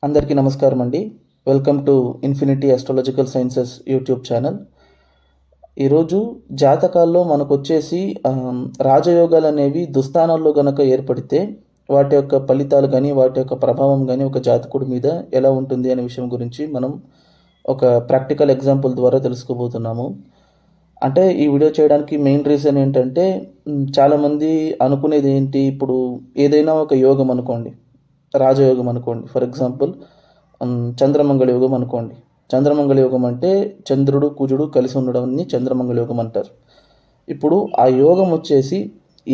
అందరికీ నమస్కారం అండి. Welcome to infinity astrological sciences YouTube channel. ఈరోజు జాతకాల్లో మనకొచ్చేసి రాజయోగాలు అనేవి దుస్థానాల్లో గనక ఏర్పడితే వాటి యొక్క ఫలితాలు కానీ వాటి యొక్క ప్రభావం కానీ ఒక జాతకుడి మీద ఎలా ఉంటుంది అనే విషయం గురించి మనం ఒక ప్రాక్టికల్ ఎగ్జాంపుల్ ద్వారా తెలుసుకోబోతున్నాము. అంటే ఈ వీడియో చేయడానికి మెయిన్ రీజన్ ఏంటంటే చాలామంది అనుకునేది ఏంటి, ఇప్పుడు ఏదైనా ఒక యోగం అనుకోండి, రాజయోగం అనుకోండి, ఫర్ ఎగ్జాంపుల్ చంద్రమంగళ యోగం అనుకోండి. చంద్రమంగళ యోగం అంటే చంద్రుడు కుజుడు కలిసి ఉండడాన్ని చంద్రమంగళ యోగం అంటారు. ఇప్పుడు ఆ యోగం వచ్చేసి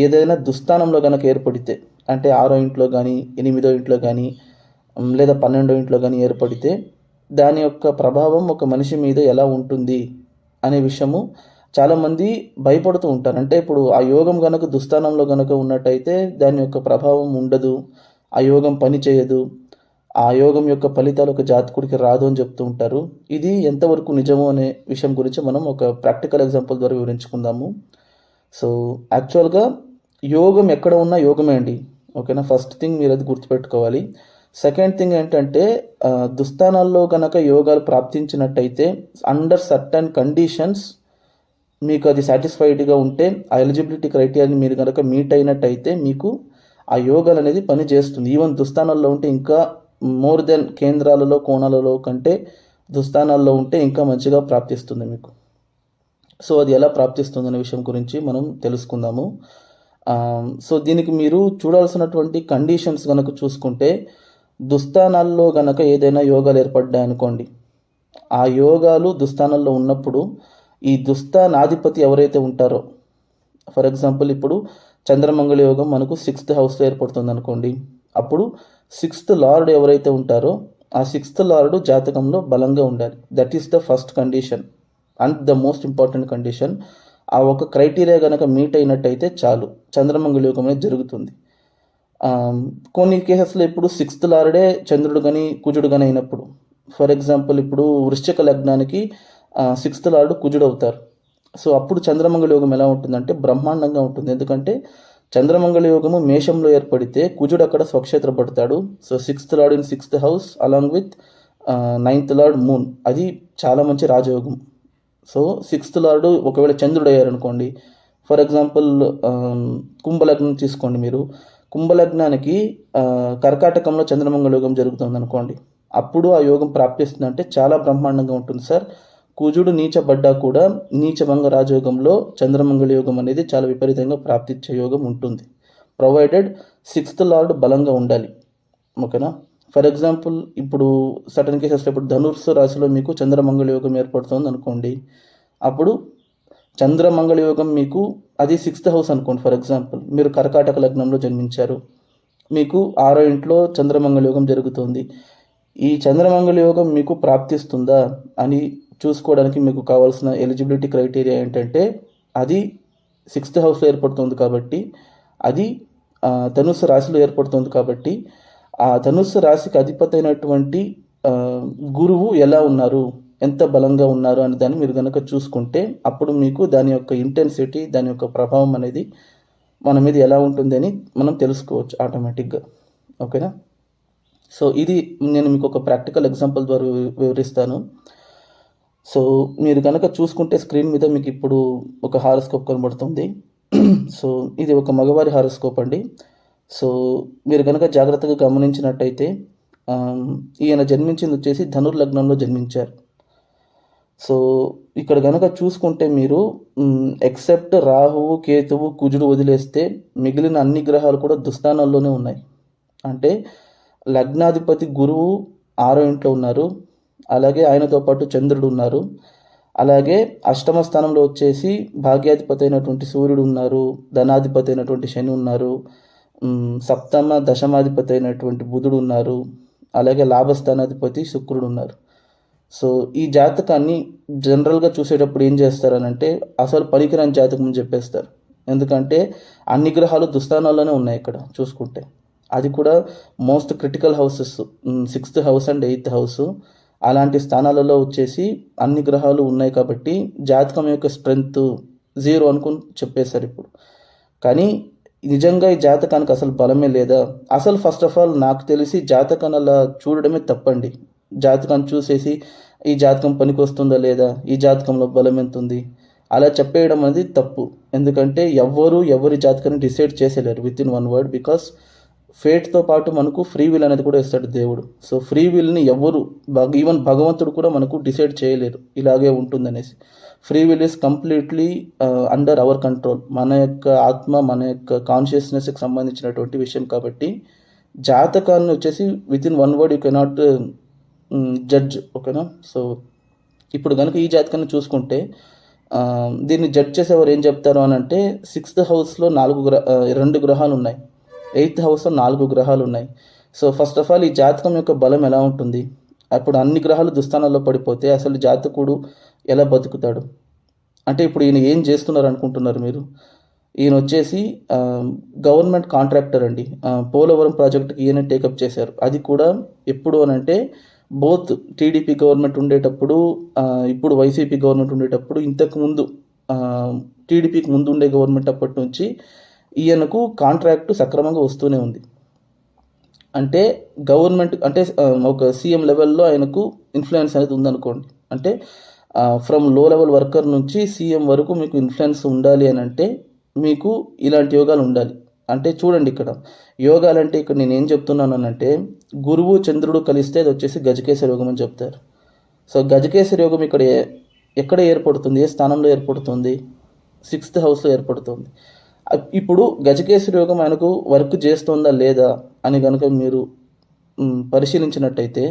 ఏదైనా దుస్థానంలో కనుక ఏర్పడితే, అంటే 6వ ఇంట్లో కానీ 8వ ఇంట్లో కానీ లేదా 12వ ఇంట్లో కానీ ఏర్పడితే దాని యొక్క ప్రభావం ఒక మనిషి మీద ఎలా ఉంటుంది అనే విషయము చాలామంది భయపడుతూ ఉంటారు. అంటే ఇప్పుడు ఆ యోగం కనుక దుస్థానంలో కనుక ఉన్నట్టయితే దాని యొక్క ప్రభావం ఉండదు, ఆ యోగం పని చేయదు, ఆ యోగం యొక్క ఫలితాలు ఒక జాతకుడికి రాదు అని చెప్తూ ఉంటారు. ఇది ఎంతవరకు నిజము అనే విషయం గురించి మనం ఒక ప్రాక్టికల్ ఎగ్జాంపుల్ ద్వారా వివరించుకుందాము. సో యాక్చువల్గా యోగం ఎక్కడ ఉన్నా యోగమే అండి, ఓకేనా. ఫస్ట్ థింగ్ మీరు అది గుర్తుపెట్టుకోవాలి. సెకండ్ థింగ్ ఏంటంటే దుస్థానాల్లో కనుక యోగాలు ప్రాప్తించినట్టయితే అండర్ సర్టన్ కండిషన్స్ మీకు అది సాటిస్ఫైడ్గా ఉంటే, ఆ ఎలిజిబిలిటీ క్రైటీరియాని మీరు కనుక మీట్ అయినట్టయితే మీకు ఆ యోగాలు అనేది పని చేస్తుంది. ఈవెన్ దుస్థానాల్లో ఉంటే ఇంకా మోర్ దెన్ కేంద్రాలలో కోణాలలో కంటే దుస్థానాల్లో ఉంటే ఇంకా మంచిగా ప్రాప్తిస్తుంది మీకు. సో అది ఎలా ప్రాప్తిస్తుంది అనే విషయం గురించి మనం తెలుసుకుందాము. సో దీనికి మీరు చూడాల్సినటువంటి కండిషన్స్ కనుక చూసుకుంటే, దుస్థానాల్లో గనక ఏదైనా యోగాలు ఏర్పడ్డాయనుకోండి, ఆ యోగాలు దుస్థానాల్లో ఉన్నప్పుడు ఈ దుస్థానాధిపతి ఎవరైతే ఉంటారో, ఫర్ ఎగ్జాంపుల్ ఇప్పుడు చంద్రమంగళ యోగం మనకు 6th హౌస్లో ఏర్పడుతుంది అనుకోండి. అప్పుడు 6th లార్డ్ ఎవరైతే ఉంటారో ఆ 6th లార్డు జాతకంలో బలంగా ఉండాలి. That is the first condition and the most important condition. ఆ ఒక క్రైటీరియా కనుక మీట్ అయినట్టయితే చాలు, చంద్రమంగళ యోగం అనేది జరుగుతుంది. కొన్ని కేసెస్లో ఇప్పుడు 6th లార్డే చంద్రుడు కానీ కుజుడు కానీ అయినప్పుడు, ఫర్ ఎగ్జాంపుల్ ఇప్పుడు వృశ్చిక లగ్నానికి 6th లార్డు కుజుడు అవుతారు. సో అప్పుడు చంద్రమంగళ యోగం ఎలా ఉంటుందంటే బ్రహ్మాండంగా ఉంటుంది. ఎందుకంటే చంద్రమంగళ యోగము మేషంలో ఏర్పడితే కుజుడు అక్కడ స్వక్షేత్ర పడతాడు. So 6th lord in 6th house along with 9th lord moon, అది చాలా మంచి రాజయోగం. సో 6th లార్డు ఒకవేళ చంద్రుడు అయ్యారనుకోండి, ఫర్ ఎగ్జాంపుల్ కుంభలగ్నం తీసుకోండి. మీరు కుంభలగ్నానికి కర్కాటకంలో చంద్రమంగళ యోగం జరుగుతుంది అనుకోండి, అప్పుడు ఆ యోగం ప్రాప్తిస్తుందంటే చాలా బ్రహ్మాండంగా ఉంటుంది సార్. కుజుడు నీచబడ్డా కూడా నీచభంగ రాజయోగంలో చంద్రమంగళ యోగం అనేది చాలా విపరీతంగా ప్రాప్తించే యోగం ఉంటుంది, ప్రొవైడెడ్ 6th లార్డ్ బలంగా ఉండాలి, ఓకేనా. ఫర్ ఎగ్జాంపుల్ ఇప్పుడు సర్టన్ కేసెస్లో ఇప్పుడు ధనుర్సు రాశిలో మీకు చంద్రమంగళ యోగం ఏర్పడుతుంది అనుకోండి, అప్పుడు చంద్రమంగళ యోగం మీకు అది 6th హౌస్ అనుకోండి. ఫర్ ఎగ్జాంపుల్ మీరు కర్కాటక లగ్నంలో జన్మించారు, మీకు 6వ ఇంట్లో చంద్రమంగళ యోగం జరుగుతుంది. ఈ చంద్రమంగళ యోగం మీకు ప్రాప్తిస్తుందా అని చూసుకోవడానికి మీకు కావాల్సిన ఎలిజిబిలిటీ క్రైటీరియా ఏంటంటే, అది 6th హౌస్లో ఏర్పడుతుంది కాబట్టి, అది ధనుస్సు రాశిలో ఏర్పడుతుంది కాబట్టి, ఆ ధనుస్సు రాశికి అధిపతి అయినటువంటి గురువు ఎలా ఉన్నారు, ఎంత బలంగా ఉన్నారు అని దాన్ని మీరు కనుక చూసుకుంటే, అప్పుడు మీకు దాని యొక్క ఇంటెన్సిటీ, దాని యొక్క ప్రభావం అనేది మన మీద ఎలా ఉంటుంది అని మనం తెలుసుకోవచ్చు ఆటోమేటిక్గా, ఓకేనా. సో ఇది నేను మీకు ఒక ప్రాక్టికల్ ఎగ్జాంపుల్ ద్వారా వివరిస్తాను. సో మీరు కనుక చూసుకుంటే స్క్రీన్ మీద మీకు ఇప్పుడు ఒక హారోస్కోప్ కనబడుతుంది. సో ఇది ఒక మగవారి హారోస్కోప్ అండి. సో మీరు కనుక జాగ్రత్తగా గమనించినట్టయితే ఈయన జన్మించింది వచ్చేసి ధనుర్లగ్నంలో జన్మించారు. సో ఇక్కడ కనుక చూసుకుంటే మీరు ఎక్సెప్ట్ రాహువు కేతువు కుజుడు వదిలేస్తే మిగిలిన అన్ని గ్రహాలు కూడా దుస్థానాల్లోనే ఉన్నాయి. అంటే లగ్నాధిపతి గురువు 6వ ఇంట్లో ఉన్నారు, అలాగే ఆయనతో పాటు చంద్రుడు ఉన్నారు, అలాగే అష్టమ స్థానంలో వచ్చేసి భాగ్యాధిపతి అయినటువంటి సూర్యుడు ఉన్నారు, ధనాధిపతి అయినటువంటి శని ఉన్నారు, సప్తమ దశమాధిపతి అయినటువంటి బుధుడు ఉన్నారు, అలాగే లాభస్థానాధిపతి శుక్రుడు ఉన్నారు. సో ఈ జాతకాన్ని జనరల్గా చూసేటప్పుడు ఏం చేస్తారనంటే అసలు పనికిరాని జాతకం అని చెప్పేస్తారు. ఎందుకంటే అన్ని గ్రహాలు దుస్థానాల్లోనే ఉన్నాయి ఇక్కడ చూసుకుంటే, అది కూడా most critical houses 6th house and 8th house, అలాంటి స్థానాలలో వచ్చేసి అన్ని గ్రహాలు ఉన్నాయి కాబట్టి జాతకం యొక్క స్ట్రెంగ్త్ 0 అనుకుని చెప్పేశారు ఇప్పుడు. కానీ నిజంగా ఈ జాతకానికి అసలు బలమే లేదా? అసలు ఫస్ట్ ఆఫ్ ఆల్ నాకు తెలిసి జాతకాన్ని అలా చూడడమే తప్పండి. జాతకాన్ని చూసేసి ఈ జాతకం పనికొస్తుందా లేదా? ఈ జాతకంలో బలం ఎంతుంది? అలా చెప్పేయడం అనేది తప్పు. ఎందుకంటే ఎవరి జాతకాన్ని డిసైడ్ చేసేయలేరు వితిన్ వన్ వర్డ్. బికాస్ ఫేట్తో పాటు మనకు ఫ్రీ విల్ అనేది కూడా ఇస్తాడు దేవుడు. సో ఫ్రీ విల్ని ఈవెన్ భగవంతుడు కూడా మనకు డిసైడ్ చేయలేరు ఇలాగే ఉంటుందనేసి. Free will is completely under our control. మన యొక్క ఆత్మ, మన యొక్క కాన్షియస్నెస్కి సంబంధించినటువంటి విషయం కాబట్టి జాతకాన్ని వచ్చేసి within one word you cannot judge. ఓకేనా? సో ఇప్పుడు కనుక ఈ జాతకాన్ని చూసుకుంటే దీన్ని జడ్జ్ చేసేవారు ఏం చెప్తారు అని అంటే, 6th హౌస్లో 2 గ్రహాలు ఉన్నాయి, 8th హౌస్లో 4 గ్రహాలు ఉన్నాయి. సో ఫస్ట్ ఆఫ్ ఆల్ ఈ జాతకం యొక్క బలం ఎలా ఉంటుంది? అప్పుడు అన్ని గ్రహాలు దుస్థానాల్లో పడిపోతే అసలు జాతకుడు ఎలా బతుకుతాడు? అంటే ఇప్పుడు ఈయన ఏం చేస్తున్నారు అనుకుంటున్నారు మీరు? ఈయన వచ్చేసి గవర్నమెంట్ కాంట్రాక్టర్ అండి. పోలవరం ప్రాజెక్ట్కి ఈయన టేకప్ చేశారు. అది కూడా ఎప్పుడు అని అంటే బోత్ టీడీపీ గవర్నమెంట్ ఉండేటప్పుడు, ఇప్పుడు వైసీపీ గవర్నమెంట్ ఉండేటప్పుడు, ఇంతకుముందు టీడీపీకి ముందు ఉండే గవర్నమెంట్ అప్పటి నుంచి ఈయనకు కాంట్రాక్టు సక్రమంగా వస్తూనే ఉంది. అంటే గవర్నమెంట్ అంటే ఒక సీఎం లెవెల్లో ఆయనకు ఇన్ఫ్లుయెన్స్ అనేది ఉందనుకోండి. అంటే ఫ్రమ్ లో లెవెల్ వర్కర్ నుంచి సీఎం వరకు మీకు ఇన్ఫ్లుయెన్స్ ఉండాలి అని అంటే మీకు ఇలాంటి యోగాలు ఉండాలి. అంటే చూడండి, ఇక్కడ యోగాలు అంటే ఇక్కడ నేను ఏం చెప్తున్నాను అంటే, గురువు చంద్రుడు కలిస్తే అది వచ్చేసి గజకేసరి యోగం అని చెప్తారు. సో గజకేసరి యోగం ఇక్కడ ఎక్కడ ఏర్పడుతుంది? ఏ స్థానంలో ఏర్పడుతుంది? 6th హౌస్లో ఏర్పడుతుంది. ఇప్పుడు గజకేసరి యోగం ఆయనకు వర్క్ చేస్తుందా లేదా అని కనుక మీరు పరిశీలించినట్టయితే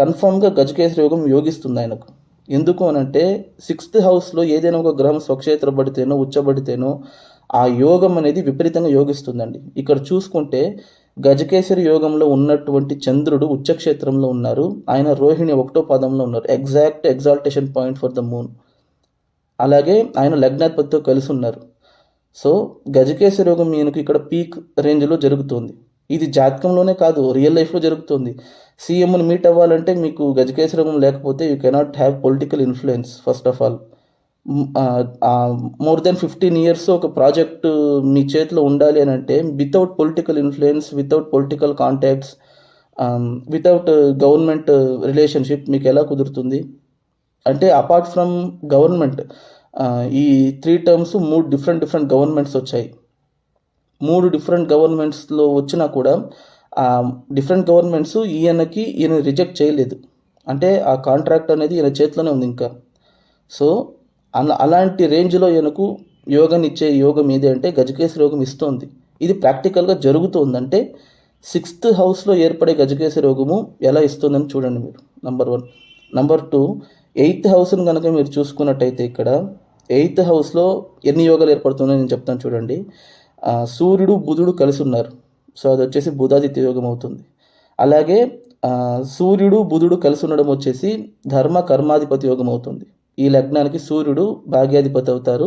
కన్ఫామ్గా గజకేసరి యోగం యోగిస్తుంది ఆయనకు. ఎందుకు అనంటే 6th హౌస్లో ఏదైనా ఒక గ్రహం స్వక్షేత్రపడితేనో ఉచ్చబడితేనో ఆ యోగం అనేది విపరీతంగా యోగిస్తుందండి. ఇక్కడ చూసుకుంటే గజకేసరి యోగంలో ఉన్నటువంటి చంద్రుడు ఉచ్చక్షేత్రంలో ఉన్నారు. ఆయన రోహిణి 1వ పాదంలో ఉన్నారు. Exact exaltation point for the moon. అలాగే ఆయన లగ్నాధిపతితో కలిసి ఉన్నారు. సో గజకేసరి యోగం ఈయనకు ఇక్కడ పీక్ రేంజ్లో జరుగుతుంది. ఇది జాతకంలోనే కాదు, రియల్ లైఫ్లో జరుగుతుంది. సీఎంని మీట్ అవ్వాలంటే మీకు గజకేసరి యోగం లేకపోతే you cannot have political influence. First of all more than 15 years ఒక ప్రాజెక్ట్ మీ చేతిలో ఉండాలి అని అంటే without political influence, without political contacts, without government relationship మీకు ఎలా కుదురుతుంది? అంటే అపార్ట్ ఫ్రమ్ గవర్నమెంట్ ఈ 3 terms 3 డిఫరెంట్ గవర్నమెంట్స్ వచ్చాయి. 3 డిఫరెంట్ గవర్నమెంట్స్లో వచ్చినా కూడా డిఫరెంట్ గవర్నమెంట్స్ ఈయన రిజెక్ట్ చేయలేదు. అంటే ఆ కాంట్రాక్ట్ అనేది ఈయన చేతిలోనే ఉంది ఇంకా. సో అలాంటి రేంజ్లో ఈయనకు యోగాన్ని ఇచ్చే యోగం ఏది అంటే గజకేసరి యోగం ఇస్తుంది. ఇది ప్రాక్టికల్గా జరుగుతుంది. అంటే 6th హౌస్లో ఏర్పడే గజకేసరి యోగము ఎలా ఇస్తుందని చూడండి మీరు. నెంబర్ 1. నెంబర్ 2, 8th హౌస్ని కనుక మీరు చూసుకున్నట్టయితే ఇక్కడ 8th హౌస్లో ఎన్ని యోగాలు ఏర్పడుతున్నాయో నేను చెప్తాను చూడండి. సూర్యుడు బుధుడు కలిసి ఉన్నారు. సో అది వచ్చేసి బుధాదిత్య యోగం అవుతుంది. అలాగే సూర్యుడు బుధుడు కలిసి ఉండడం వచ్చేసి ధర్మ కర్మాధిపతి యోగం అవుతుంది. ఈ లగ్నానికి సూర్యుడు భాగ్యాధిపతి అవుతారు,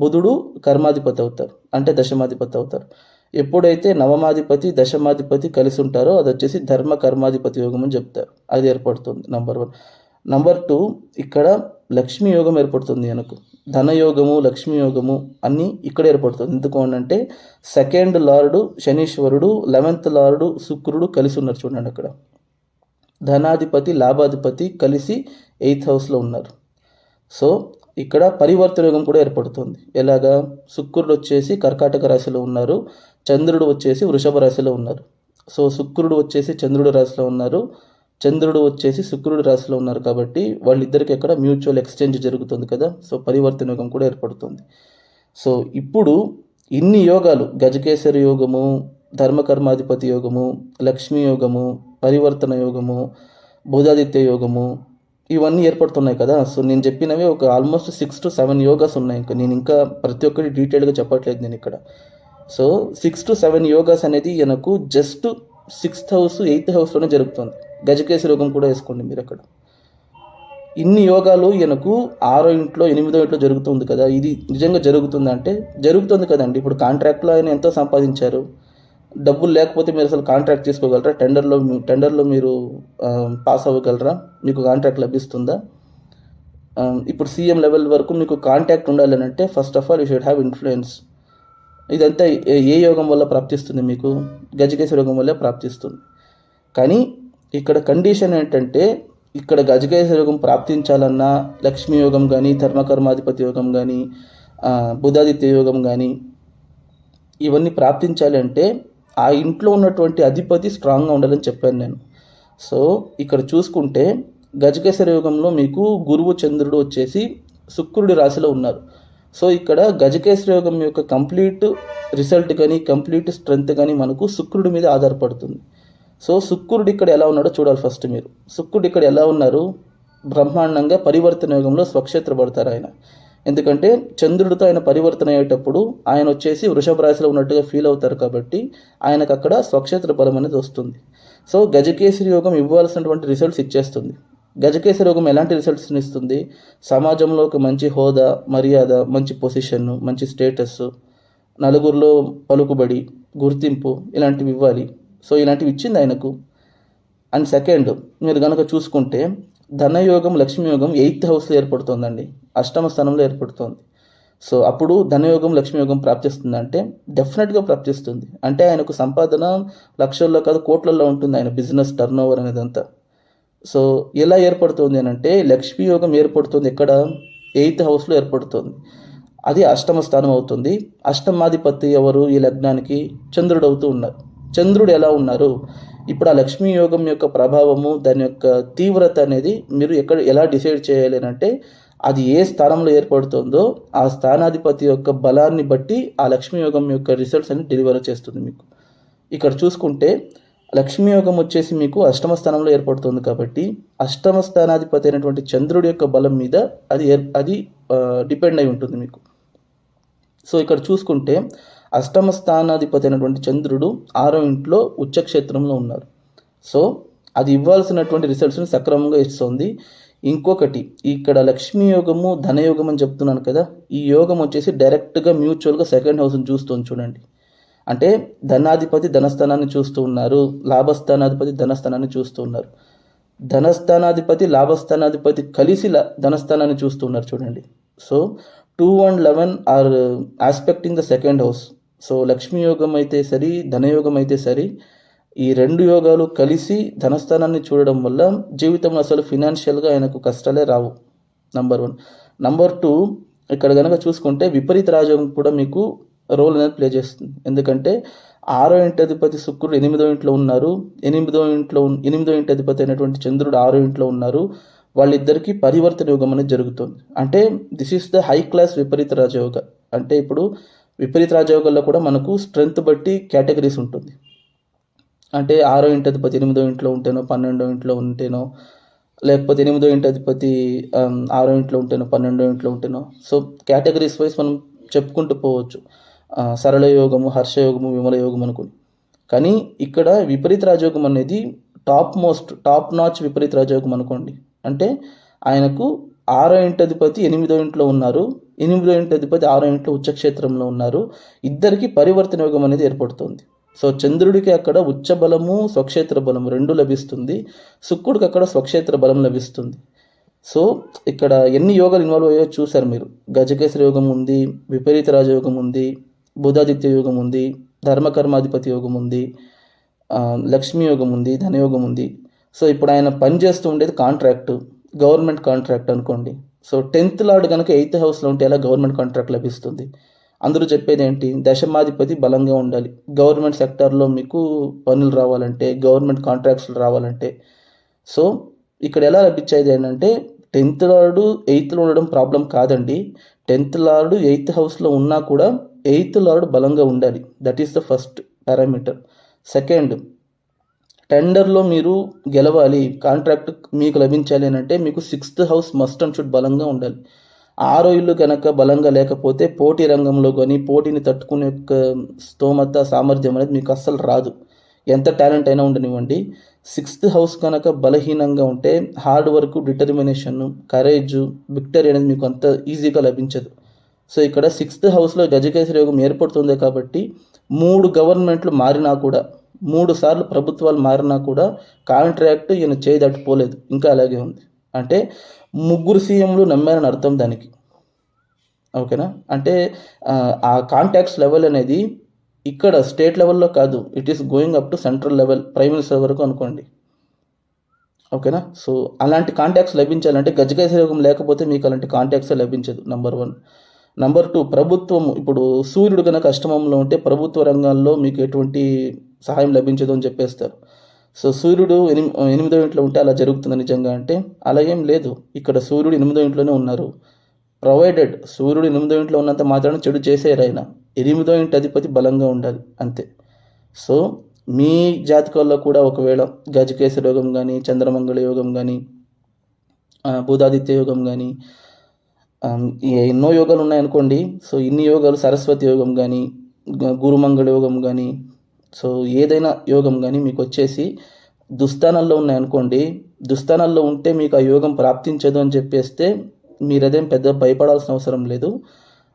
బుధుడు కర్మాధిపతి అవుతారు, అంటే దశమాధిపతి అవుతారు. ఎప్పుడైతే నవమాధిపతి దశమాధిపతి కలిసి ఉంటారో అది వచ్చేసి ధర్మ కర్మాధిపతి యోగం అని చెప్తారు. అది ఏర్పడుతుంది నెంబర్ 1. నెంబర్ 2, ఇక్కడ లక్ష్మీ యోగం ఏర్పడుతుంది. మనకు ధనయోగము, లక్ష్మీ యోగము అన్నీ ఇక్కడ ఏర్పడుతుంది. ఎందుకు అంటే 2nd లార్డు శనీశ్వరుడు, 11th లార్డు శుక్రుడు కలిసి ఉన్నారు. చూడండి అక్కడ ధనాధిపతి లాభాధిపతి కలిసి 8th హౌస్లో ఉన్నారు. సో ఇక్కడ పరివర్తన యోగం కూడా ఏర్పడుతుంది. ఎలాగా? శుక్రుడు వచ్చేసి కర్కాటక రాశిలో ఉన్నారు, చంద్రుడు వచ్చేసి వృషభ రాశిలో ఉన్నారు. సో శుక్రుడు వచ్చేసి చంద్రుడు రాశిలో ఉన్నారు, చంద్రుడు వచ్చేసి శుక్రుడు రాశిలో ఉన్నారు. కాబట్టి వాళ్ళిద్దరికి ఎక్కడ మ్యూచువల్ ఎక్స్చేంజ్ జరుగుతుంది కదా. సో పరివర్తన యోగం కూడా ఏర్పడుతుంది. సో ఇప్పుడు ఇన్ని యోగాలు, గజకేసరి యోగము, ధర్మకర్మాధిపతి యోగము, లక్ష్మీ యోగము, పరివర్తన యోగము, బుధాదిత్య యోగము, ఇవన్నీ ఏర్పడుతున్నాయి కదా. సో నేను చెప్పినవి ఒక ఆల్మోస్ట్ 6 to 7 యోగాస్ ఉన్నాయి. నేను ఇంకా ప్రతి ఒక్కటి డీటెయిల్గా చెప్పట్లేదు నేను ఇక్కడ. సో 6 to 7 యోగాస్ అనేది ఈయనకు జస్ట్ 6th హౌస్ 8th హౌస్లోనే జరుగుతుంది. గజకేసరి యోగం కూడా వేసుకోండి మీరు అక్కడ. ఇన్ని యోగాలు ఈయనకు 6వ ఇంట్లో 8వ ఇంట్లో జరుగుతుంది కదా. ఇది నిజంగా జరుగుతుంది అంటే జరుగుతుంది కదండి. ఇప్పుడు కాంట్రాక్ట్లో ఆయన ఎంతో సంపాదించారు. డబ్బులు లేకపోతే మీరు అసలు కాంట్రాక్ట్ తీసుకోగలరా? టెండర్లో మీరు పాస్ అవ్వగలరా? మీకు కాంట్రాక్ట్ లభిస్తుందా? ఇప్పుడు సీఎం లెవెల్ వరకు మీకు కాంటాక్ట్ ఉండాలి అంటే first of all you should have influence. ఇదంతా ఏ యోగం వల్ల ప్రాప్తిస్తుంది మీకు? గజకేసరి యోగం వల్ల ప్రాప్తిస్తుంది. కానీ ఇక్కడ కండిషన్ ఏంటంటే, ఇక్కడ గజకేసరి యోగం ప్రాప్తించాలన్నా లక్ష్మీ యోగం కానీ, ధర్మకర్మాధిపతి యోగం కానీ, బుధాదిత్య యోగం కానీ ఇవన్నీ ప్రాప్తించాలి అంటే ఆ ఇంట్లో ఉన్నటువంటి అధిపతి స్ట్రాంగ్గా ఉండాలని చెప్పాను నేను. సో ఇక్కడ చూసుకుంటే గజకేసరి యోగంలో మీకు గురువు చంద్రుడు వచ్చేసి శుక్రుడి రాశిలో ఉన్నారు. సో ఇక్కడ గజకేసరి యోగం యొక్క కంప్లీట్ రిజల్ట్ కానీ కంప్లీట్ స్ట్రెంగ్త్ కానీ మనకు శుక్రుడి మీద ఆధారపడుతుంది. సో శుక్రుడు ఇక్కడ ఎలా ఉన్నాడో చూడాలి ఫస్ట్ మీరు. శుక్రుడు ఇక్కడ ఎలా ఉన్నారు? బ్రహ్మాండంగా పరివర్తన యోగంలో స్వక్షేత్ర పడతారు ఆయన. ఎందుకంటే చంద్రుడితో ఆయన పరివర్తన అయ్యేటప్పుడు ఆయన వచ్చేసి వృషభ రాశిలో ఉన్నట్టుగా ఫీల్ అవుతారు కాబట్టి ఆయనకు అక్కడ స్వక్షేత్ర బలం అనేది వస్తుంది. సో గజకేసరి యోగం ఇవ్వాల్సినటువంటి రిజల్ట్స్ ఇచ్చేస్తుంది. గజకేసరి యోగం ఎలాంటి రిజల్ట్స్ని ఇస్తుంది? సమాజంలో ఒక మంచి హోదా, మర్యాద, మంచి పొజిషన్, మంచి స్టేటస్, నలుగురిలో పలుకుబడి, గుర్తింపు ఇలాంటివి ఇవ్వాలి. సో ఇలాంటివి ఇచ్చింది ఆయనకు. అండ్ సెకండ్ మీరు కనుక చూసుకుంటే ధనయోగం, లక్ష్మీ యోగం 8th హౌస్లో ఏర్పడుతుందండి, అష్టమ స్థానంలో ఏర్పడుతుంది. సో అప్పుడు ధనయోగం, లక్ష్మీ యోగం ప్రాప్తిస్తుంది అంటే డెఫినెట్గా ప్రాప్తిస్తుంది. అంటే ఆయనకు సంపాదన లక్షల్లో కాదు కోట్లలో ఉంటుంది, ఆయన బిజినెస్ టర్న్ ఓవర్ అనేదంతా. సో ఎలా ఏర్పడుతుంది అని అంటే లక్ష్మీ యోగం ఏర్పడుతుంది ఎక్కడ? 8th హౌస్లో ఏర్పడుతుంది. అది అష్టమ స్థానం అవుతుంది. అష్టమాధిపతి ఎవరు ఈ లగ్నానికి? చంద్రుడు అవుతూ ఉన్నారు. చంద్రుడు ఎలా ఉన్నారు? ఇప్పుడు ఆ లక్ష్మీ యోగం యొక్క ప్రభావము, దాని యొక్క తీవ్రత అనేది మీరు ఎలా డిసైడ్ చేయాలి అంటే అది ఏ స్థానంలో ఏర్పడుతుందో ఆ స్థానాధిపతి యొక్క బలాన్ని బట్టి ఆ లక్ష్మీ యోగం యొక్క రిజల్ట్స్ అని డెలివర్ చేస్తుంది మీకు. ఇక్కడ చూసుకుంటే లక్ష్మీ యోగం వచ్చేసి మీకు అష్టమ స్థానంలో ఏర్పడుతుంది కాబట్టి అష్టమ స్థానాధిపతి అయినటువంటి చంద్రుడి యొక్క బలం మీద అది డిపెండ్ అయి ఉంటుంది మీకు. సో ఇక్కడ చూసుకుంటే అష్టమ స్థానాధిపతి అయినటువంటి చంద్రుడు 6వ ఇంట్లో ఉచ్చక్షేత్రంలో ఉన్నారు. సో అది ఇవ్వాల్సినటువంటి రిజల్ట్స్ని సక్రమంగా ఇస్తుంది. ఇంకొకటి ఇక్కడ లక్ష్మీ యోగము, ధనయోగం అని చెప్తున్నాను కదా, ఈ యోగం వచ్చేసి డైరెక్ట్గా మ్యూచువల్గా 2nd హౌస్ని చూస్తుంది చూడండి. అంటే ధనాధిపతి ధనస్థానాన్ని చూస్తూ ఉన్నారు, లాభస్థానాధిపతి ధనస్థానాన్ని చూస్తూ ఉన్నారు. ధనస్థానాధిపతి లాభస్థానాధిపతి కలిసి ధనస్థానాన్ని చూస్తూ ఉన్నారు చూడండి. So 2 and 11 are aspecting the 2nd house. So Lakshmi యోగం అయితే సరి, ధనయోగం అయితే సరి, ఈ 2 యోగాలు కలిసి ధనస్థానాన్ని చూడడం వల్ల జీవితంలో అసలు ఫినాన్షియల్గా ఆయనకు కష్టాలే రావు. నంబర్ 1. నంబర్ 2 ఇక్కడ కనుక చూసుకుంటే విపరీత రాజయోగం కూడా మీకు రోల్ అనేది ప్లే చేస్తుంది. ఎందుకంటే 6వ ఇంటి అధిపతి శుక్రుడు 8వ ఇంట్లో ఉన్నారు, 8వ ఇంటి అధిపతి అయినటువంటి చంద్రుడు 6వ ఇంట్లో ఉన్నారు. వాళ్ళిద్దరికీ పరివర్తన యోగం అనేది జరుగుతుంది. అంటే this is the high class విపరీత రాజయోగ. అంటే ఇప్పుడు విపరీత రాజయోగాల్లో కూడా మనకు స్ట్రెంగ్త్ బట్టి కేటగిరీస్ ఉంటుంది. అంటే 6వ ఇంటి అధిపతి 8వ ఇంట్లో ఉంటేనో, 12వ ఇంట్లో ఉంటేనో, లేకపోతే 8వ ఇంటి అధిపతి 6వ ఇంట్లో ఉంటేనో, 12వ ఇంట్లో ఉంటేనో. సో కేటగిరీస్ వైజ్ మనం చెప్పుకుంటూ పోవచ్చు. సరళ యోగము, హర్షయోగము, విమల యోగం అనుకుని. కానీ ఇక్కడ విపరీత రాజయోగం అనేది టాప్ నాచ్ విపరీత రాజయోగం అనుకోండి. అంటే ఆయనకు 6వ ఇంటి అధిపతి 8వ ఇంట్లో ఉన్నారు, 8వ ఇంటి అధిపతి 6వ ఇంట్లో ఉచ్చక్షేత్రంలో ఉన్నారు. ఇద్దరికి పరివర్తన యోగం అనేది ఏర్పడుతుంది. సో చంద్రుడికి అక్కడ ఉచ్చ బలము, స్వక్షేత్ర బలము 2 లభిస్తుంది. శుక్రుడికి అక్కడ స్వక్షేత్ర బలం లభిస్తుంది. సో ఇక్కడ ఎన్ని యోగాలు ఇన్వాల్వ్ అయ్యో చూసారు మీరు. గజకేసరి యోగం ఉంది, విపరీత రాజయోగం ఉంది, బుధాదిత్య యోగం ఉంది, ధర్మకర్మాధిపతి యోగం ఉంది, లక్ష్మీ యోగం ఉంది, ధనయోగం ఉంది. సో ఇప్పుడు ఆయన పనిచేస్తూ ఉండేది గవర్నమెంట్ కాంట్రాక్ట్ అనుకోండి. సో 10th లార్డ్ కనుక 8th హౌస్లో ఉంటే ఎలా గవర్నమెంట్ కాంట్రాక్ట్ లభిస్తుంది? అందరూ చెప్పేది ఏంటి? దశమాధిపతి బలంగా ఉండాలి. గవర్నమెంట్ సెక్టార్లో మీకు పనులు రావాలంటే, గవర్నమెంట్ కాంట్రాక్ట్స్ రావాలంటే. సో ఇక్కడ ఎలా లభించేది ఏంటంటే 10th లార్డు 8thలో ఉండడం ప్రాబ్లం కాదండి. 10th లార్డు 8th హౌస్లో ఉన్నా కూడా 8th లార్డు బలంగా ఉండాలి. That is the first parameter. Second, టెండర్లో మీరు గెలవాలి, కాంట్రాక్ట్ మీకు లభించాలి అని అంటే మీకు 6th house must and should బలంగా ఉండాలి. 6వ ఇల్లు కనుక బలంగా లేకపోతే పోటీ రంగంలో కానీ పోటీని తట్టుకునే స్తోమత, సామర్థ్యం అనేది మీకు అస్సలు రాదు. ఎంత టాలెంట్ అయినా ఉండనివ్వండి. 6th హౌస్ కనుక బలహీనంగా ఉంటే hard work, determination, courage, victory అనేది మీకు అంత ఈజీగా లభించదు. సో ఇక్కడ 6th హౌస్లో గజకేసరి యోగం ఏర్పడుతుంది కాబట్టి 3 గవర్నమెంట్లు మారినా కూడా, 3 సార్లు ప్రభుత్వాలు మారినా కూడా కాంట్రాక్ట్ ఈయన చేయి దాటిపోలేదు, ఇంకా అలాగే ఉంది. అంటే 3 సీఎంలు నమ్మారని అర్థం దానికి. ఓకేనా. అంటే ఆ కాంటాక్ట్స్ లెవెల్ అనేది ఇక్కడ స్టేట్ లెవెల్లో కాదు, it is going up to central level, prime minister వరకు అనుకోండి. ఓకేనా. సో అలాంటి కాంటాక్ట్స్ లభించాలంటే గజకేసరి యోగం లేకపోతే మీకు అలాంటి కాంటాక్ట్స్ లభించదు, నెంబర్ 1. నెంబర్ 2, ప్రభుత్వం ఇప్పుడు సూర్యుడు కనుక అష్టమంలో ఉంటే ప్రభుత్వ రంగాల్లో మీకు ఎటువంటి సహాయం లభించదు అని చెప్పేస్తారు. సో సూర్యుడు 8వ ఇంట్లో ఉంటే అలా జరుగుతుంది నిజంగా అంటే అలా ఏం లేదు. ఇక్కడ సూర్యుడు 8వ ఇంట్లోనే ఉన్నారు. ప్రొవైడెడ్ సూర్యుడు 8వ ఇంట్లో ఉన్నంత మాత్రాన చెడు చేసేరు ఆయన. 8వ ఇంటి అధిపతి బలంగా ఉండాలి అంతే. సో మీ జాతకాల్లో కూడా ఒకవేళ గజకేసరి యోగం కానీ, చంద్రమంగళ యోగం కానీ, బుధాదిత్య యోగం కానీ, ఎన్నో యోగాలు ఉన్నాయనుకోండి. సో ఇన్ని యోగాలు, సరస్వతి యోగం కానీ, గురుమంగళ యోగం కానీ, సో ఏదైనా యోగం కానీ మీకు వచ్చేసి దుస్థానాల్లో ఉన్నాయనుకోండి. దుస్థానాల్లో ఉంటే మీకు ఆ యోగం ప్రాప్తించదు అని చెప్పేస్తే మీరదేం పెద్ద భయపడాల్సిన అవసరం లేదు,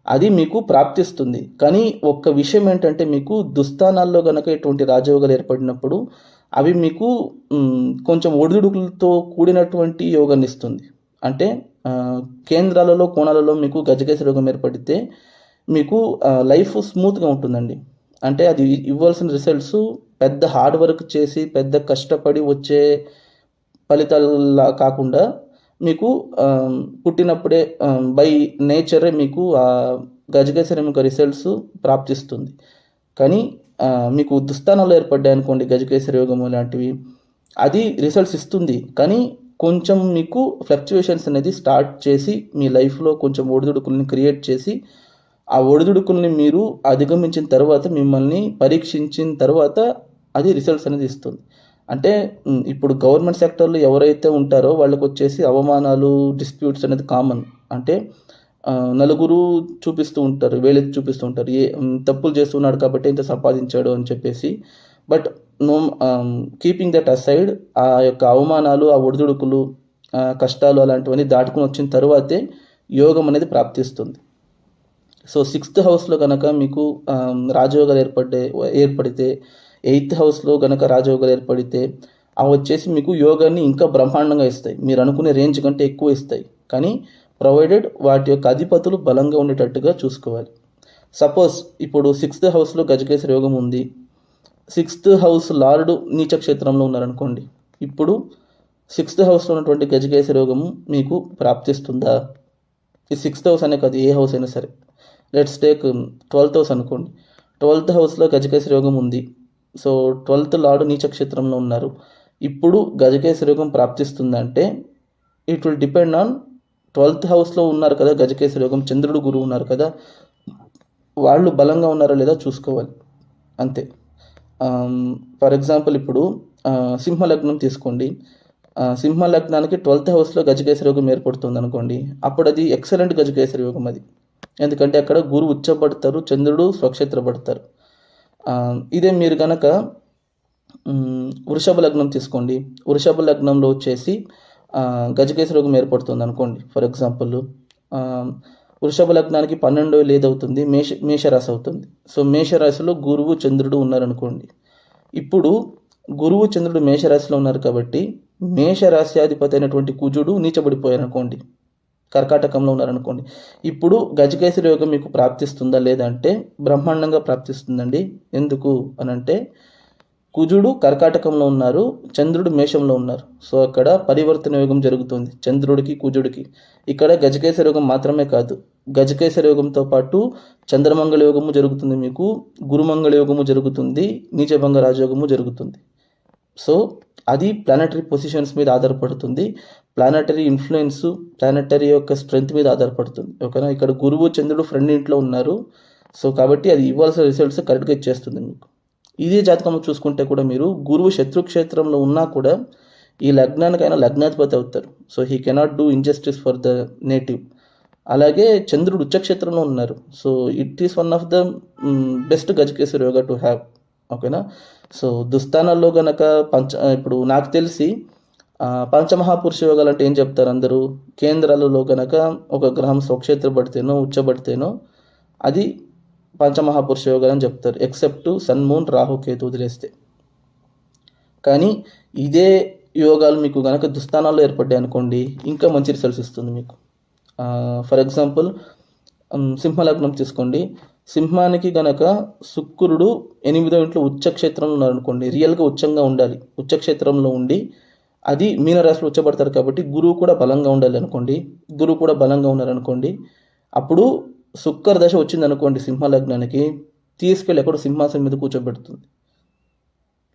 అది మీకు ప్రాప్తిస్తుంది. కానీ ఒక్క విషయం ఏంటంటే మీకు దుస్థానాల్లో కనుక ఎటువంటి రాజయోగాలు ఏర్పడినప్పుడు అవి మీకు కొంచెం ఒడిదుడుకులతో కూడినటువంటి యోగాన్ని ఇస్తుంది. అంటే కేంద్రాలలో, కోణాలలో మీకు గజకేసరి యోగం ఏర్పడితే మీకు లైఫ్ స్మూత్గా ఉంటుందండి. అంటే అది ఇవ్వాల్సిన రిజల్ట్స్ పెద్ద హార్డ్ వర్క్ చేసి పెద్ద కష్టపడి వచ్చే ఫలితాలలా కాకుండా మీకు పుట్టినప్పుడే బై నేచరే మీకు ఆ గజకేసరి యొక్క రిజల్ట్స్ ప్రాప్తిస్తుంది. కానీ మీకు దుస్థానాలు ఏర్పడ్డాయి అనుకోండి, గజకేసరి యోగము లాంటివి, అది రిజల్ట్స్ ఇస్తుంది. కానీ కొంచెం మీకు ఫ్లక్చువేషన్స్ అనేది స్టార్ట్ చేసి మీ లైఫ్లో కొంచెం ఒడిదుడుకుల్ని క్రియేట్ చేసి ఆ ఒడిదుడుకుల్ని మీరు అధిగమించిన తర్వాత, మిమ్మల్ని పరీక్షించిన తర్వాత అది రిజల్ట్స్ అనేది ఇస్తుంది. అంటే ఇప్పుడు గవర్నమెంట్ సెక్టర్లో ఎవరైతే ఉంటారో వాళ్ళకు వచ్చేసి అవమానాలు, డిస్ప్యూట్స్ అనేది కామన్. అంటే నలుగురు చూపిస్తూ ఉంటారు, వేలెత్తి చూపిస్తూ ఉంటారు, తప్పులు చేస్తున్నాడు కాబట్టి ఇంత సంపాదించాడు అని చెప్పేసి. But no, keeping that aside, ఆ యొక్క అవమానాలు, ఆ ఒడిదుడుకులు, కష్టాలు అలాంటివన్నీ దాటుకుని వచ్చిన తర్వాతే యోగం అనేది ప్రాప్తిస్తుంది. సో 6th హౌస్లో కనుక మీకు రాజయోగాలు ఏర్పడితే, 8th హౌస్లో కనుక రాజయోగాలు ఏర్పడితే అవి వచ్చేసి మీకు యోగాన్ని ఇంకా బ్రహ్మాండంగా ఇస్తాయి, మీరు అనుకునే రేంజ్ కంటే ఎక్కువ ఇస్తాయి. కానీ ప్రొవైడెడ్ వాటి యొక్క అధిపతులు బలంగా ఉండేటట్టుగా చూసుకోవాలి. సపోజ్ ఇప్పుడు 6th హౌస్లో గజకేసరి యోగం ఉంది, 6th హౌస్ లార్డు నీచ క్షేత్రంలో ఉన్నారనుకోండి. ఇప్పుడు 6th హౌస్లో ఉన్నటువంటి గజకేసరి యోగము మీకు ప్రాప్తిస్తుందా? ఈ 6th హౌస్ అనే కాదు, ఏ హౌస్ అయినా సరే. లెట్స్ టేక్ 12th హౌస్ అనుకోండి. 12th హౌస్లో గజకేసరి యోగం ఉంది. సో 12th లార్డు నీచ క్షేత్రంలో ఉన్నారు. ఇప్పుడు గజకేసరి యోగం ప్రాప్తిస్తుందంటే it will depend on 12th హౌస్లో ఉన్నారు కదా గజకేసరి యోగం, చంద్రుడు, గురువు ఉన్నారు కదా, వాళ్ళు బలంగా ఉన్నారా లేదా చూసుకోవాలి అంతే. ఫర్ ఎగ్జాంపుల్ ఇప్పుడు సింహలగ్నం తీసుకోండి. సింహలగ్నానికి 12th హౌస్లో గజకేసరి యోగం ఏర్పడుతుంది అనుకోండి. అప్పుడు అది ఎక్సలెంట్ గజకేసరి యోగం అది. ఎందుకంటే అక్కడ గురువు ఉచ్చబడతారు, చంద్రుడు స్వక్షేత్రపడతారు. ఇదే మీరు కనుక వృషభ లగ్నం తీసుకోండి. వృషభ లగ్నంలో వచ్చేసి గజకేసరి యోగం ఏర్పడుతుంది అనుకోండి. ఫర్ ఎగ్జాంపుల్ వృషభ లగ్నానికి 12వ ఏదవుతుంది, మేషరాశి అవుతుంది. సో మేషరాశిలో గురువు, చంద్రుడు ఉన్నారనుకోండి. ఇప్పుడు గురువు, చంద్రుడు మేషరాశిలో ఉన్నారు కాబట్టి మేషరాశ్యాధిపతి అయినటువంటి కుజుడు నీచబడిపోయారు అనుకోండి, కర్కాటకంలో ఉన్నారనుకోండి. ఇప్పుడు గజకేసరి యోగం మీకు ప్రాప్తిస్తుందా లేదంటే బ్రహ్మాండంగా ప్రాప్తిస్తుందండి. ఎందుకు అనంటే కుజుడు కర్కాటకంలో ఉన్నారు, చంద్రుడు మేషంలో ఉన్నారు. సో అక్కడ పరివర్తన యోగం జరుగుతుంది చంద్రుడికి, కుజుడికి. ఇక్కడ గజకేసరి యోగం మాత్రమే కాదు, గజకేసరి యోగంతో పాటు చంద్రమంగళ యోగము జరుగుతుంది, మీకు గురుమంగళ యోగము జరుగుతుంది, నీచభంగ రాజయోగము జరుగుతుంది. సో అది ప్లానటరీ పొజిషన్స్ మీద ఆధారపడుతుంది, ప్లానటరీ ఇన్ఫ్లుయెన్స్, ప్లానటరీ యొక్క స్ట్రెంగ్త్ మీద ఆధారపడుతుంది. ఓకేనా. ఇక్కడ గురువు, చంద్రుడు ఫ్రెండ్ ఇంట్లో ఉన్నారు. సో కాబట్టి అది ఇవ్వాల్సిన రిజల్ట్స్ కరెక్ట్గా ఇచ్చేస్తుంది మీకు. ఇదే జాతకంలో చూసుకుంటే కూడా మీరు గురువు శత్రుక్షేత్రంలో ఉన్నా కూడా ఈ లగ్నానికైనా లగ్నాధిపతి అవుతారు. So he cannot do injustice for the native. అలాగే చంద్రుడు ఉచ్చక్షేత్రంలో ఉన్నారు. So it is one of the best Gajakesari yoga to have. ఓకేనా. సో దుస్థానాల్లో గనక ఇప్పుడు నాకు తెలిసి పంచమహాపురుష యోగాలు అంటే ఏం చెప్తారు అందరూ, కేంద్రాలలో గనక ఒక గ్రహం స్వక్షేత్రపడితేనో ఉచ్చబడితేనో అది పంచమహాపురుష యోగాలు అని చెప్తారు, except sun, moon, Rahu, Ketu వదిలేస్తే. కానీ ఇదే యోగాలు మీకు కనుక దుస్థానాల్లో ఏర్పడ్డాయి అనుకోండి, ఇంకా మంచి రిజల్ట్స్ ఇస్తుంది మీకు. ఫర్ ఎగ్జాంపుల్ సింహలగ్నం తీసుకోండి. సింహానికి గనక శుక్రుడు 8వ ఇంట్లో ఉచ్చక్షేత్రంలో ఉన్నారనుకోండి, రియల్గా ఉచ్చంగా ఉండాలి. ఉచ్చక్షేత్రంలో ఉండి అది మీనరాశిలో ఉచ్చబడతారు కాబట్టి గురువు కూడా బలంగా ఉండాలి అనుకోండి. గురువు కూడా బలంగా ఉన్నారనుకోండి, అప్పుడు శుక్ర దశ వచ్చిందనుకోండి సింహలగ్నానికి, తీసుకెళ్ళి ఎక్కడో సింహాసనం మీద కూర్చోబెడుతుంది.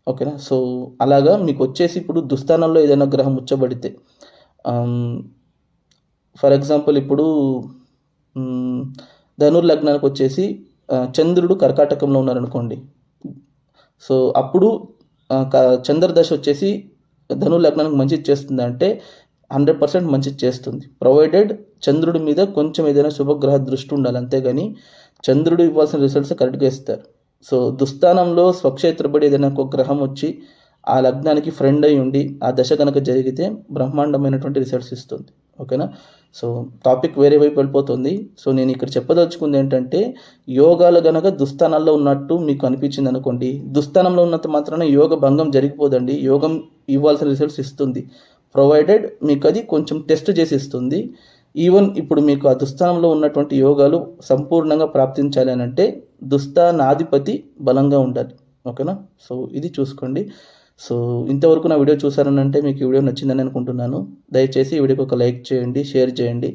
ఓకేనా? సో అలాగా మీకు వచ్చేసి ఇప్పుడు దుస్థానంలో ఏదైనా గ్రహం ఉచ్చబడితే, ఫర్ ఎగ్జాంపుల్ ఇప్పుడు ధనుర్లగ్నానికి వచ్చేసి చంద్రుడు కర్కాటకంలో ఉన్నారనుకోండి. సో అప్పుడు చంద్రదశ వచ్చేసి ధనుర్లగ్నానికి మంచిది చేస్తుంది అంటే 100% మంచిది చేస్తుంది, ప్రొవైడెడ్ చంద్రుడి మీద కొంచెం ఏదైనా శుభగ్రహ దృష్టి ఉండాలి. అంతేగాని చంద్రుడు ఇవ్వాల్సిన రిజల్ట్స్ కరెక్ట్గా ఇస్తారు. సో దుస్థానంలో స్వక్షేత్రపడి ఏదైనా ఒక గ్రహం వచ్చి ఆ లగ్నానికి ఫ్రెండ్ అయి ఉండి ఆ దశ కనుక జరిగితే బ్రహ్మాండమైనటువంటి రిజల్ట్స్ ఇస్తుంది. ఓకేనా? సో టాపిక్ వేరే వైపు వెళ్ళిపోతుంది. సో నేను ఇక్కడ చెప్పదలుచుకుంది ఏంటంటే, యోగాలు గనక దుస్థానాల్లో ఉన్నట్టు మీకు అనిపించింది అనుకోండి, దుస్థానంలో ఉన్నంత మాత్రాన యోగ భంగం జరిగిపోదండి. యోగం ఇవ్వాల్సిన రిజల్ట్స్ ఇస్తుంది, ప్రొవైడెడ్ మీకు అది కొంచెం టెస్ట్ చేసి ఇస్తుంది. ఈవెన్ ఇప్పుడు మీకు ఆ దుస్థానంలో ఉన్నటువంటి యోగాలు సంపూర్ణంగా ప్రాప్తించాలి అని అంటే దుస్థానాధిపతి బలంగా ఉండాలి. ఓకేనా? సో ఇది చూసుకోండి. సో ఇంతవరకు నా వీడియో చూసారనంటే మీకు ఈ వీడియో నచ్చిందని అనుకుంటున్నాను. దయచేసి ఈ వీడియోకి ఒక లైక్ చేయండి, షేర్ చేయండి.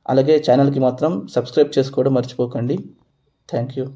అలాగే ఛానల్కి మాత్రం సబ్స్క్రైబ్ చేసుకోవడం మర్చిపోకండి. Thank you.